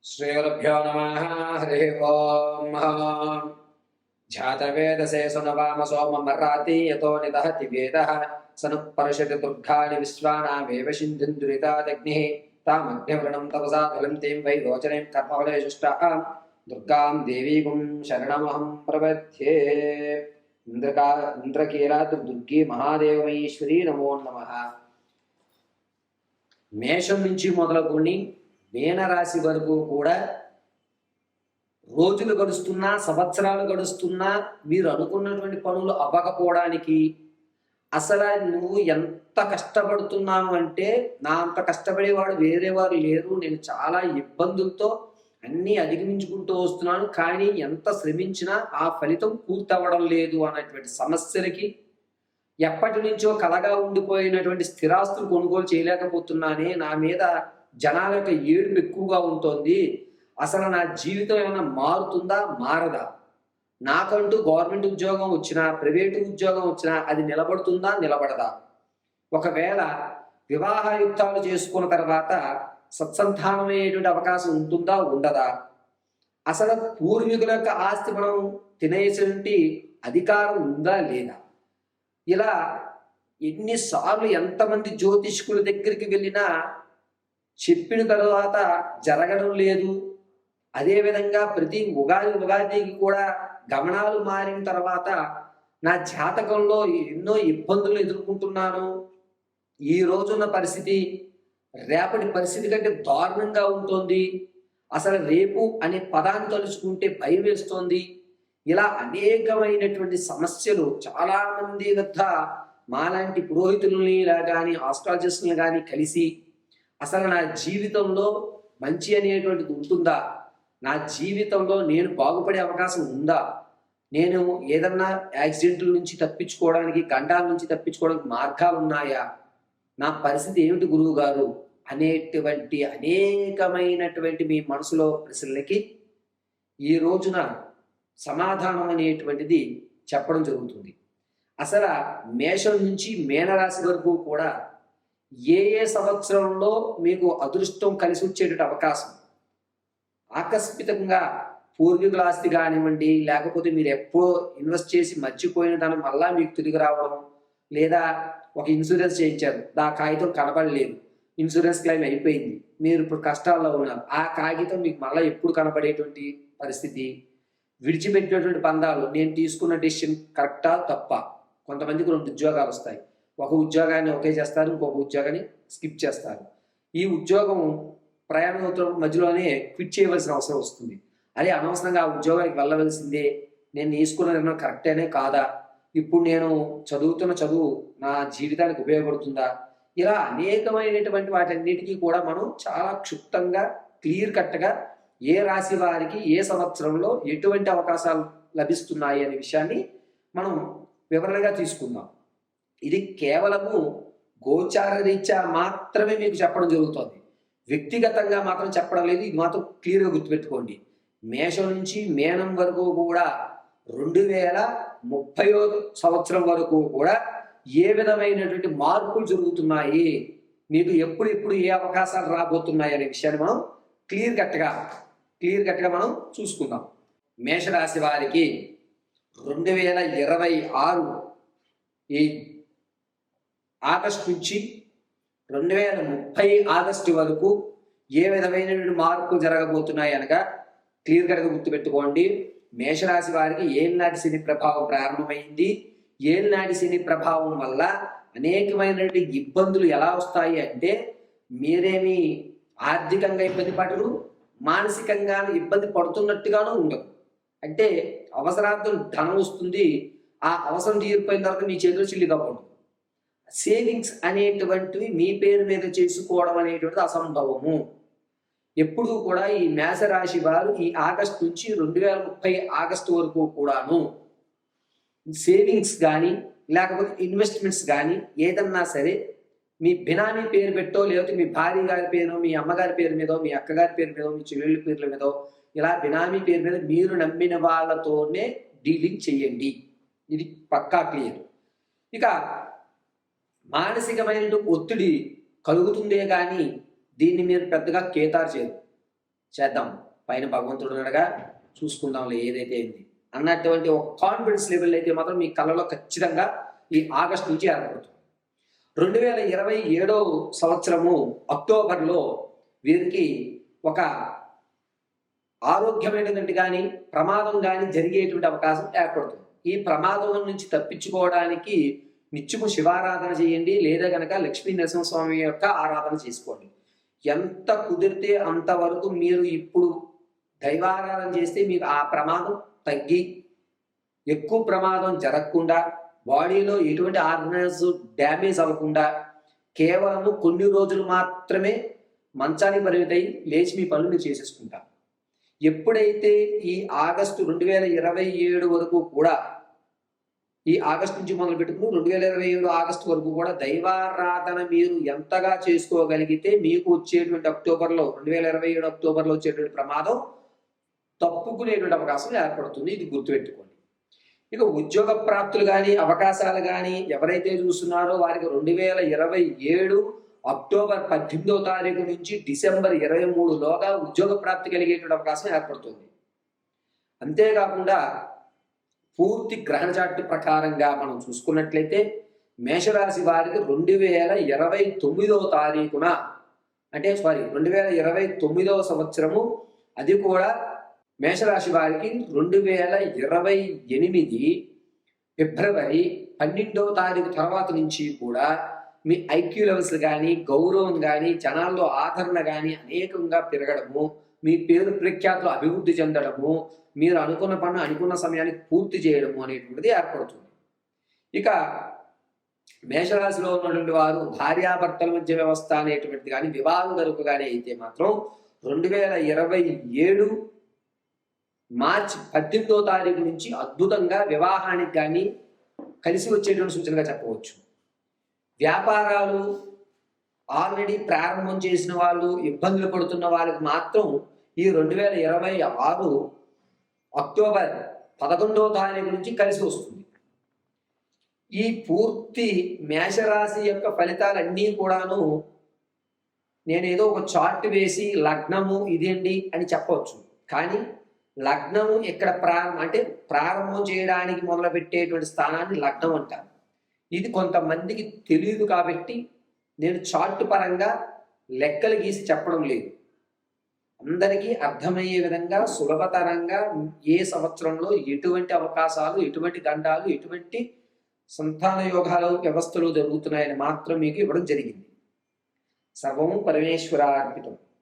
श्रीगुरुभ्यो नमः। हरि ओम। जातवेदसे सुनवाम सोममर्राति यतो निदहति वेदः सनुपरिषति दुर्गाणि विश्वानामेव सिन्धुन्दुरितादग्निः तामग्निवृणं तपसा ज्वलन्तीं वै रोचनीं कर्मफलेषुष्टां दुर्गां देवीं शरणमहं प्रपद्ये। ఇంద్రకీలాద్రి మహాదేవమేశ్వరి నమో నమః. మేషం నుంచి మొదలుకొని మీనరాశి వరకు కూడా రోజులు గడుస్తున్నా, సంవత్సరాలు గడుస్తున్నా మీరు అనుకున్నటువంటి పనులు అవ్వకపోవడానికి అసలు నువ్వు ఎంత కష్టపడుతున్నాను అంటే నా అంత కష్టపడేవాడు వేరేవారు లేరు, నేను చాలా ఇబ్బందులతో అన్నీ అధిగమించుకుంటూ వస్తున్నాను, కానీ ఎంత శ్రమించినా ఆ ఫలితం పూర్తవ్వడం లేదు అన్నటువంటి సమస్యలకి, ఎప్పటి నుంచో కలగా ఉండిపోయినటువంటి స్థిరాస్తులు కొనుగోలు చేయలేకపోతున్నానే, నా మీద జనాల యొక్క ఏడుపు ఎక్కువగా ఉంటుంది, అసలు నా జీవితం ఏమైనా మారుతుందా మారదా, నాకంటూ గవర్నమెంట్ ఉద్యోగం వచ్చినా ప్రైవేటు ఉద్యోగం వచ్చినా అది నిలబడుతుందా నిలబడదా, ఒకవేళ వివాహయుక్తాలు చేసుకున్న తర్వాత సత్సంతానం అయ్యేటువంటి అవకాశం ఉంటుందా ఉండదా, అసలు పూర్వీకుల యొక్క ఆస్తి మనం తినేటువంటి అధికారం ఉందా లేదా, ఇలా ఎన్నిసార్లు ఎంతమంది జ్యోతిష్కుల దగ్గరికి వెళ్ళినా చెప్పిన తర్వాత జరగడం లేదు. అదేవిధంగా ప్రతి ఉగాదికి కూడా గమనాలు మారిన తర్వాత నా జాతకంలో ఎన్నో ఇబ్బందులు ఎదుర్కొంటున్నాను, ఈ రోజున్న పరిస్థితి రేపటి పరిస్థితి కంటే దారుణంగా ఉంటుంది, అసలు రేపు అనే పదాన్ని తలుచుకుంటే భయం వేస్తోంది, ఇలా అనేకమైనటువంటి సమస్యలు చాలా మంది వద్ద మాలాంటి పురోహితులని కానీ ఆస్ట్రాలజిస్టులను కానీ కలిసి అసలు నా జీవితంలో మంచి అనేటువంటిది ఉంటుందా, నా జీవితంలో నేను బాగుపడే అవకాశం ఉందా, నేను ఏదన్నా యాక్సిడెంట్ల నుంచి తప్పించుకోవడానికి, గండాల నుంచి తప్పించుకోవడానికి మార్గాలు ఉన్నాయా, నా పరిస్థితి ఏమిటి గురువు గారు అనేటువంటి అనేకమైనటువంటి మీ మనసులో ప్రశ్నలకి ఈ రోజున సమాధానం అనేటువంటిది చెప్పడం జరుగుతుంది. అసలు మేషం నుంచి మీనరాశి వరకు కూడా ఏ ఏ సంవత్సరంలో మీకు అదృష్టం కలిసి వచ్చేటువంటి అవకాశం, ఆకస్మికంగా పూర్వీకుల ఆస్తి కానివ్వండి, లేకపోతే మీరు ఎప్పుడో ఇన్వెస్ట్ చేసి మర్చిపోయిన దాని మళ్ళా మీకు తిరిగి రావడం, లేదా ఒక ఇన్సూరెన్స్ చేయించారు, ఆ కాగితం కనబడలేదు, ఇన్సూరెన్స్ క్లెయిమ్ అయిపోయింది, మీరు ఇప్పుడు కష్టాల్లో ఉన్నారు, ఆ కాగితం మీకు మళ్ళీ ఎప్పుడు కనబడేటువంటి పరిస్థితి, విడిచిపెట్టినటువంటి పందాలు, నేను తీసుకున్న డెసిషన్ కరెక్టా తప్ప, కొంతమందికి 2 ఉద్యోగాలు వస్తాయి, ఒక ఉద్యోగాన్ని ఓకే చేస్తారు, ఇంకొక ఉద్యోగాన్ని స్కిప్ చేస్తారు, ఈ ఉద్యోగం ప్రయాణం మధ్యలోనే క్విట్ చేయవలసిన అవసరం వస్తుంది, అదే అనవసరంగా ఆ ఉద్యోగానికి వెళ్ళవలసిందే, నేను తీసుకున్న నిర్ణయం కరెక్టేనే కాదా, ఇప్పుడు నేను చదువుతున్న చదువు నా జీవితానికి ఉపయోగపడుతుందా, ఇలా అనేకమైనటువంటి వాటన్నిటికీ కూడా మనం చాలా క్షుప్తంగా క్లియర్ కట్గా ఏ రాశి వారికి ఏ సంవత్సరంలో ఎటువంటి అవకాశాలు లభిస్తున్నాయి అనే విషయాన్ని మనం వివరణగా తీసుకుందాం. ఇది కేవలము గోచార రీత్యా మాత్రమే మీకు చెప్పడం జరుగుతుంది, వ్యక్తిగతంగా మాత్రం చెప్పడం లేదు, ఇది మాత్రం క్లియర్గా గుర్తుపెట్టుకోండి. మేషం నుంచి మీనం వరకు కూడా 2030 సంవత్సరం వరకు కూడా ఏ విధమైనటువంటి మార్పులు జరుగుతున్నాయి, మీకు ఎప్పుడు ఏ అవకాశాలు రాబోతున్నాయి అనే విషయాన్ని మనం క్లియర్ కట్గా మనం చూసుకుందాం. మేషరాశి వారికి 2026 ఈ ఆగస్టు నుంచి 2030 ఆగస్టు వరకు ఏ విధమైనటువంటి మార్పులు జరగబోతున్నాయి అనగా క్లియర్ కట్గా గుర్తుపెట్టుకోండి. మేషరాశి వారికి ఏళ్ళనాటి శని ప్రభావం ప్రారంభమైంది. ఏళ్ళనాటి శని ప్రభావం వల్ల అనేకమైనటువంటి ఇబ్బందులు ఎలా వస్తాయి అంటే, మీరేమి ఆర్థికంగా ఇబ్బంది పడరు, మానసికంగా ఇబ్బంది పడుతున్నట్టుగానూ ఉండదు. అంటే అవసరార్థం ధనం వస్తుంది, ఆ అవసరం తీరిపోయిన తర్వాత మీ చేతిలో చిల్లిగా పడుతుంది. సేవింగ్స్ అనేటువంటివి మీ పేరు మీద చేసుకోవడం అనేటువంటిది అసంభవము. ఎప్పుడూ కూడా ఈ మేషరాశి వారు ఈ ఆగస్టు నుంచి 2030 ఆగస్టు వరకు కూడాను సేవింగ్స్ కానీ లేకపోతే ఇన్వెస్ట్మెంట్స్ కానీ ఏదన్నా సరే మీ బినామీ పేరు పెట్టో, లేకపోతే మీ భార్య గారి పేరు, మీ అమ్మగారి పేరు మీదో, మీ అక్కగారి పేరు మీదో, మీ చెల్లెళ్ళ పేర్ల మీదో, ఇలా బినామీ పేరు మీద మీరు నమ్మిన వాళ్ళతోనే డీలింగ్ చేయండి, ఇది పక్కా క్లియర్. ఇక మానసికమైన ఒత్తిడి కలుగుతుందే కానీ దీన్ని మీరు పెద్దగా కేతారు చేయరు. చేద్దాం, పైన భగవంతుడు ఉండగా చూసుకుందాంలే ఏదైతే అయింది అన్నటువంటి ఒక కాన్ఫిడెన్స్ లెవెల్ అయితే మాత్రం మీ కళ్ళలో ఖచ్చితంగా ఈ ఆగస్టు నుంచి ఏర్పడుతుంది. 2027 సంవత్సరము అక్టోబర్లో వీరికి ఒక ఆరోగ్యమైనటువంటి కానీ ప్రమాదం కానీ జరిగేటువంటి అవకాశం ఏర్పడుతుంది. ఈ ప్రమాదం నుంచి తప్పించుకోవడానికి నిత్యము శివారాధన చేయండి, లేదా కనుక లక్ష్మీ నరసింహస్వామి యొక్క ఆరాధన చేసుకోండి. ఎంత కుదిరితే అంతవరకు మీరు ఇప్పుడు దైవారాధన చేస్తే మీకు ఆ ప్రమాదం తగ్గి ఎక్కువ ప్రమాదం జరగకుండా, బాడీలో ఎటువంటి ఆర్గనైజ్ డ్యామేజ్ అవ్వకుండా కేవలము కొన్ని రోజులు మాత్రమే మంచానికి పరిమితై లేచి మీ పనులు మీరు చేసేసుకుంటారు. ఎప్పుడైతే ఈ ఆగస్టు 2027 వరకు కూడా, ఈ ఆగస్టు నుంచి మొదలు పెట్టుకుని 2027 ఆగస్టు వరకు కూడా దైవారాధన మీరు ఎంతగా చేసుకోగలిగితే మీకు వచ్చేటువంటి 2027 అక్టోబర్లో వచ్చేటువంటి ప్రమాదం తప్పుకునేటువంటి అవకాశం ఏర్పడుతుంది. ఇది గుర్తుపెట్టుకోండి. ఇక ఉద్యోగ ప్రాప్తులు కానీ అవకాశాలు కానీ ఎవరైతే చూస్తున్నారో వారికి 2027 అక్టోబర్ 18వ తారీఖు నుంచి డిసెంబర్ 23లోగా ఉద్యోగ ప్రాప్తి కలిగేటువంటి అవకాశం ఏర్పడుతుంది. అంతేకాకుండా పూర్తి గ్రహణ చార్ట్ ప్రకారంగా మనం చూసుకున్నట్లయితే మేషరాశి వారికి 2029వ తారీఖున, అంటే 2029వ సంవత్సరము, అది కూడా మేషరాశి వారికి 2028 ఫిబ్రవరి 12వ తారీఖు తర్వాత నుంచి కూడా మీ ఐక్యూ లెవెల్స్ కానీ గౌరవం కానీ జనాల్లో ఆదరణ కానీ అనేకంగా పెరగడము, మీ పేరు ప్రఖ్యాతులు అభివృద్ధి చెందడము, మీరు అనుకున్న పనులు అనుకున్న సమయానికి పూర్తి చేయడము అనేటువంటిది ఏర్పడుతుంది. ఇక మేషరాశిలో ఉన్నటువంటి వారు భార్యాభర్తల మధ్య వ్యవస్థ అనేటువంటిది కానీ వివాహం వరకు కానీ అయితే మాత్రం 2027 మార్చి 18వ తారీఖు నుంచి అద్భుతంగా వివాహానికి కానీ కలిసి వచ్చేటువంటి సూచనగా చెప్పవచ్చు. వ్యాపారాలు ఆల్రెడీ ప్రారంభం చేసిన వాళ్ళు, ఇబ్బందులు పడుతున్న వాళ్ళకి మాత్రం ఈ 2026 అక్టోబర్ 11వ తారీఖు నుంచి కలిసి వస్తుంది. ఈ పూర్తి మేషరాశి యొక్క ఫలితాలన్నీ కూడాను నేను ఏదో ఒక చార్ట్ వేసి లగ్నము ఇదేంటి అని చెప్పవచ్చు. కానీ లగ్నము ఇక్కడ ప్రారంభం చేయడానికి మొదలుపెట్టేటువంటి స్థానాన్ని లగ్నం అంటారు. ఇది కొంతమందికి తెలియదు కాబట్టి నేను చార్ట్ పరంగా లెక్కలు గీసి చెప్పడం లేదు. అందరికీ అర్థమయ్యే విధంగా సులభతరంగా ఏ సంవత్సరంలో ఎటువంటి అవకాశాలు, ఎటువంటి గండాలు, ఎటువంటి సంతాన యోగాలు వ్యవస్థలు జరుగుతున్నాయని మాత్రం మీకు ఇవ్వడం జరిగింది. సర్వము పరమేశ్వరార్పితం.